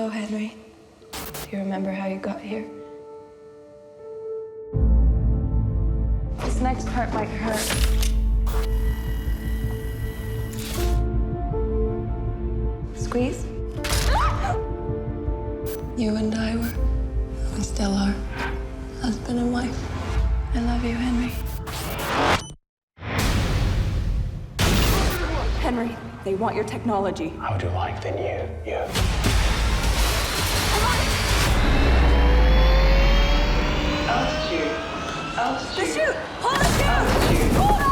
Hello, Henry. Do you remember how you got here? This next part might hurt. Squeeze? You and I were, we still are, husband and wife. I love you, Henry. Henry, they want your technology. How would you like the new you? Altitude. The Altitude. chute! Hold the chute! Hold on,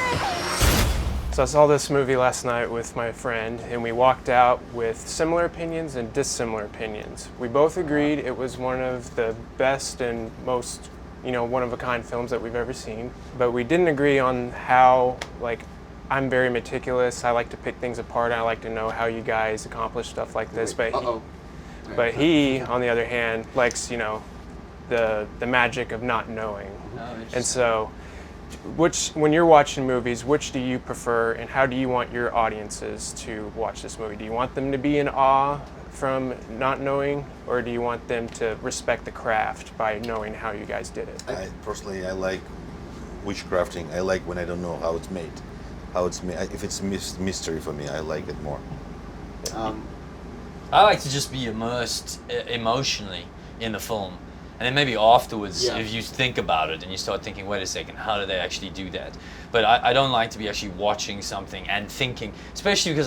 Henry! So I saw this movie last night with my friend, and we walked out with similar opinions and dissimilar opinions. We both agreed it was one of the best and most, one-of-a-kind films that we've ever seen. But we didn't agree on how, I'm very meticulous. I like to pick things apart. I like to know how you guys accomplish stuff like this. But he, on the other hand, likes, the magic of not knowing. And so, when you're watching movies, which do you prefer, and how do you want your audiences to watch this movie? Do you want them to be in awe from not knowing, or do you want them to respect the craft by knowing how you guys did it? I like witchcrafting. I like when I don't know how it's made. If it's mystery for me, I like it more. I like to just be immersed emotionally in the film. And then maybe afterwards, if you think about it and you start thinking, wait a second, how did they actually do that? But I don't like to be actually watching something and thinking, especially because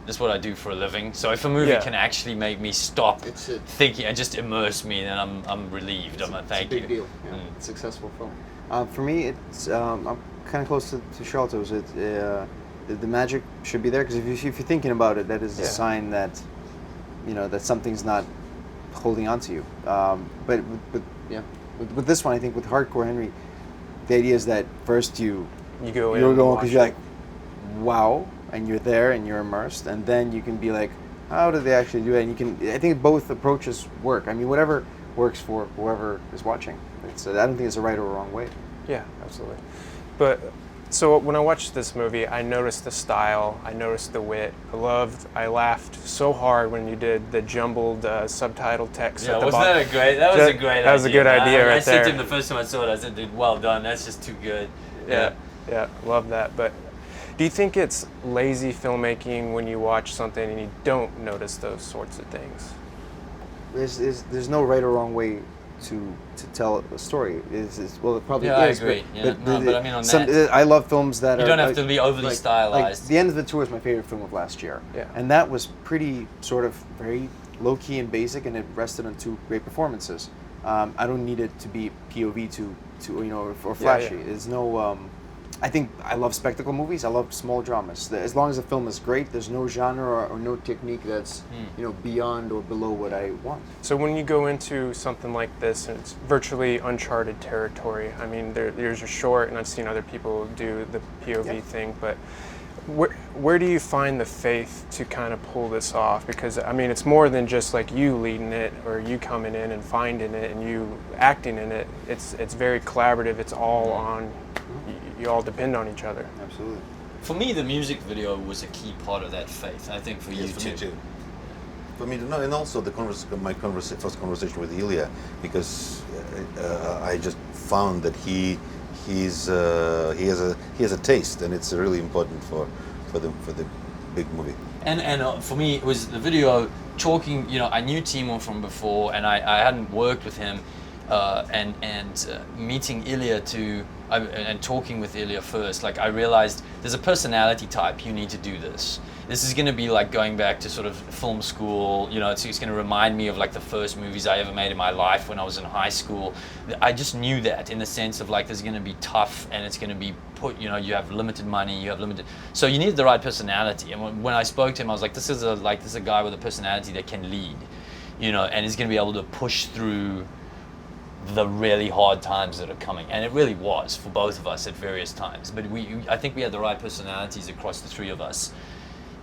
that's what I do for a living. So if a movie can actually make me stop thinking and just immerse me, then I'm relieved. It's a big deal. Yeah. It's a successful film. For me, it's I'm kind of close to Sharlto's. The magic should be there, because if you're thinking about it, that is a sign that that something's not holding on to you. But with this one, I think with Hardcore Henry, the idea is that first you're going because you're like, wow, and you're there and you're immersed, and then you can be like, how did they actually do it? And I think both approaches work. I mean, whatever works for whoever is watching. I don't think it's a right or wrong way. Yeah, absolutely. But so when I watched this movie, I noticed the style, I noticed the wit. I laughed so hard when you did the jumbled subtitle text at the bottom. That a great? That was a great idea. That was a good idea right there. I said to him the first time I saw it, I said, dude, well done, that's just too good. Yeah, love that. But do you think it's lazy filmmaking when you watch something and you don't notice those sorts of things? There's no right or wrong way to tell a story. Well, it probably is. I agree. But I mean on that. I love films that you don't have to be overly stylized. Like The End of the Tour is my favorite film of last year. Yeah. And that was pretty sort of very low-key and basic, and it rested on two great performances. I don't need it to be POV or flashy. There's no. I think I love spectacle movies. I love small dramas. As long as the film is great, there's no genre or no technique that's beyond or below what I want. So when you go into something like this, and it's virtually uncharted territory. I mean, there's a short, and I've seen other people do the POV thing, but where do you find the faith to kind of pull this off? Because I mean, it's more than just like you leading it or you coming in and finding it and you acting in it. It's very collaborative. It's all on. You all depend on each other. Absolutely. For me, the music video was a key part of that faith. I think for you too. For me, no, and also my first conversation with Ilya, because I just found that he has a taste, and it's really important for the big movie. And for me, it was the video talking. I knew Timur from before, and I hadn't worked with him. And meeting Ilya and talking with Ilya first, I realized there's a personality type. You need to do this. This is going to be like going back to sort of film school. It's going to remind me of the first movies I ever made in my life when I was in high school. I just knew that in the sense of there's going to be tough, and it's going to be you have limited money, so you need the right personality. And when I spoke to him, I was like, this is a guy with a personality that can lead, and is going to be able to push through the really hard times that are coming, and it really was for both of us at various times. But I think we had the right personalities across the three of us.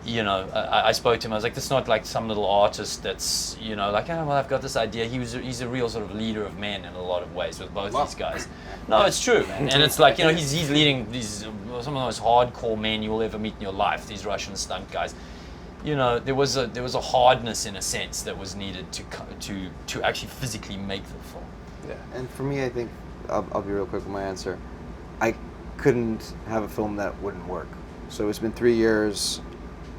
I spoke to him. I was like, this is not like some little artist that's I've got this idea. He's a real sort of leader of men in a lot of ways with both these guys. No, it's true, man. And it's he's leading some of the most hardcore men you will ever meet in your life. These Russian stunt guys. you know, there was a hardness in a sense that was needed to actually physically make the film. Yeah. And for me, I think I'll be real quick with my answer. I couldn't have a film that wouldn't work. So it's been 3 years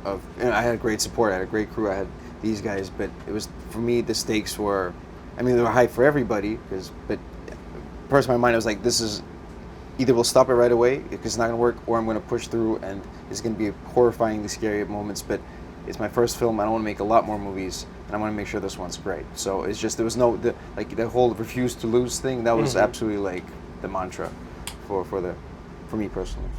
of, and I had great support. I had a great crew. I had these guys, but it was, for me, the stakes were, I mean, they were high for everybody. But personally, in my mind, it was like, this is either we'll stop it right away because it's not going to work, or I'm going to push through and it's going to be horrifyingly scary at moments. But it's my first film. I don't want to make a lot more movies, and I want to make sure this one's great. So it's just, there was no, the whole refuse to lose thing, that was absolutely like the mantra for me personally.